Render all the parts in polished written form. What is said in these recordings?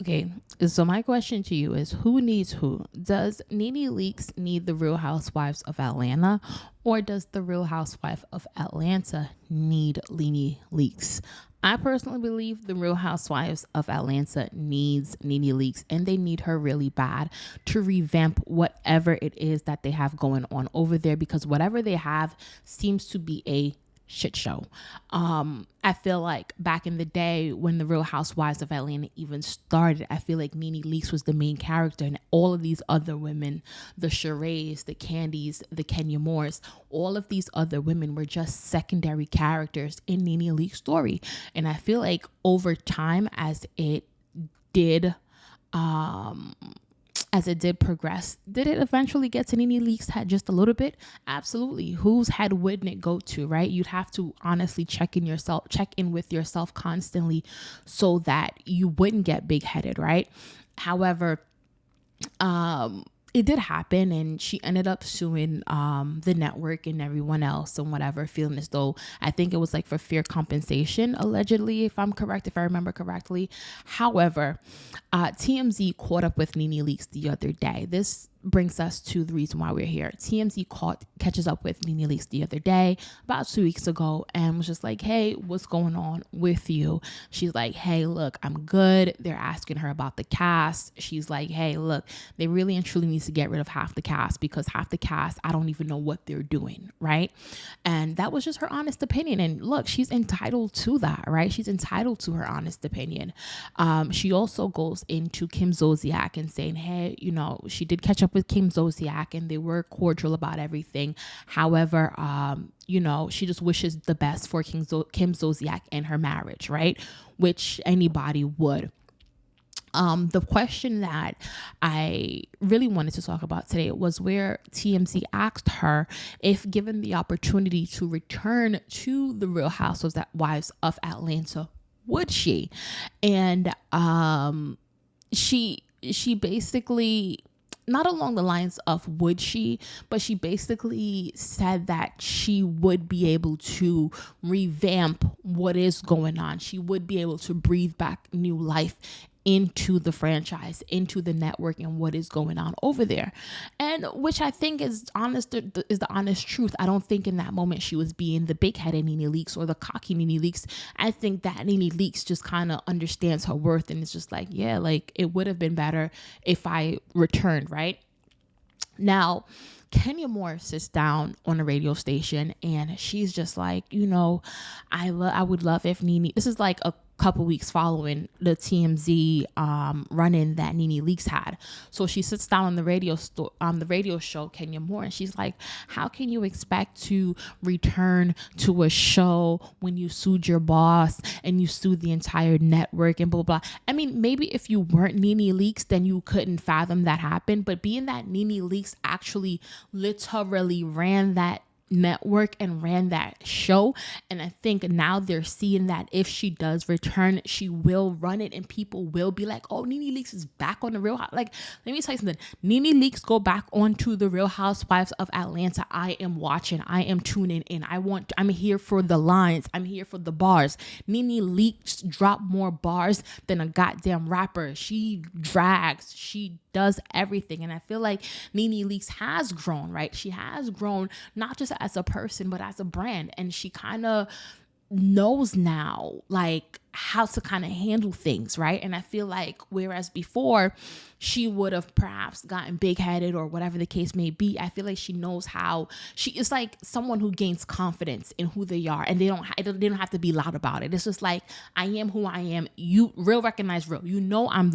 Okay, so my question to you is, who needs who? Does Nene Leakes need the Real Housewives of Atlanta, or does the Real Housewife of Atlanta need Nene Leakes? I personally believe the Real Housewives of Atlanta needs Nene Leakes, and they need her really bad to revamp whatever it is that they have going on over there, because whatever they have seems to be a shit show. I feel like back in the day when the Real Housewives of Atlanta even started, I feel like Nene Leakes was the main character, and all of these other women, the Sherees, the Candies, the Kenya Moores, all of these other women were just secondary characters in Nene Leakes' story. And I feel like over time, did um as it did progress, did it eventually get to Nene Leakes' head just a little bit? Absolutely. Whose head wouldn't it go to, right? You'd have to honestly check in with yourself constantly so that you wouldn't get big headed, right? However, it did happen, and she ended up suing the network and everyone else and whatever, feeling as though, I think it was like for fair compensation, allegedly, if I remember correctly. However, TMZ caught up with Nene Leakes the other day. This brings us to the reason why we're here. TMZ catches up with Nene Leakes the other day, about 2 weeks ago, and was just like, hey, what's going on with you? She's like, hey, look, I'm good. They're asking her about the cast. She's like, hey, look, they really and truly need to get rid of half the cast, because half the cast, I don't even know what they're doing, right? And that was just her honest opinion. And look, she's entitled to that, right? She's entitled to her honest opinion. She also goes into Kim Zolciak and saying, hey, she did catch up with Kim Zolciak and they were cordial about everything. However, she just wishes the best for Kim Zolciak and her marriage, right? Which anybody would. The question that I really wanted to talk about today was where TMZ asked her if given the opportunity to return to the Real Housewives of Atlanta, would she? And she basically, not along the lines of would she, but she basically said that she would be able to revamp what is going on. She would be able to breathe back new life into the franchise, into the network, and what is going on over there. And which I think is the honest truth. I don't think in that moment she was being the big-headed Nene Leakes or the cocky Nene Leakes. I think that Nene Leakes just kind of understands her worth, and it's just like, yeah, like it would have been better if I returned, right? Now, Kenya Moore sits down on a radio station and she's just like, I would love if Nene, this is like a couple weeks following the TMZ run-in that Nene Leakes had. So she sits down on the radio show, Kenya Moore, and she's like, how can you expect to return to a show when you sued your boss and you sued the entire network and blah, blah, blah. I mean, maybe if you weren't Nene Leakes, then you couldn't fathom that happen. But being that Nene Leakes actually literally ran that network and ran that show, and I think now they're seeing that if she does return, she will run it and people will be like, oh, Nene Leakes is back on the Real House. Like, let me tell you something. Nene Leakes go back onto the Real Housewives of Atlanta. I am watching. I am tuning in. I'm here for the lines. I'm here for the bars. Nene Leakes drop more bars than a goddamn rapper. She drags. She does everything. And I feel like Nene Leakes has grown, right? She has grown not just as a person, but as a brand. And she kind of knows now, like, how to kind of handle things, right? And I feel like whereas before she would have perhaps gotten big-headed or whatever the case may be, I feel like she knows how. She is like someone who gains confidence in who they are, and they don't have to be loud about it. It's just like, I am who I am. You real recognize real. I'm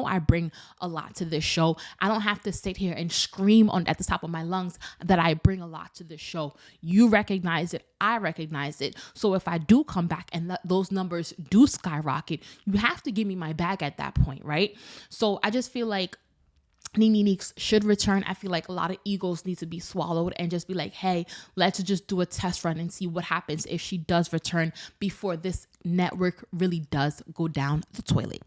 I bring a lot to this show. I don't have to sit here and scream at the top of my lungs that I bring a lot to this show. You recognize it. I recognize it. So if I do come back and those numbers do skyrocket, you have to give me my bag at that point, right? So I just feel like Nene Leakes should return. I feel like a lot of egos need to be swallowed and just be like, hey, let's just do a test run and see what happens if she does return before this network really does go down the toilet.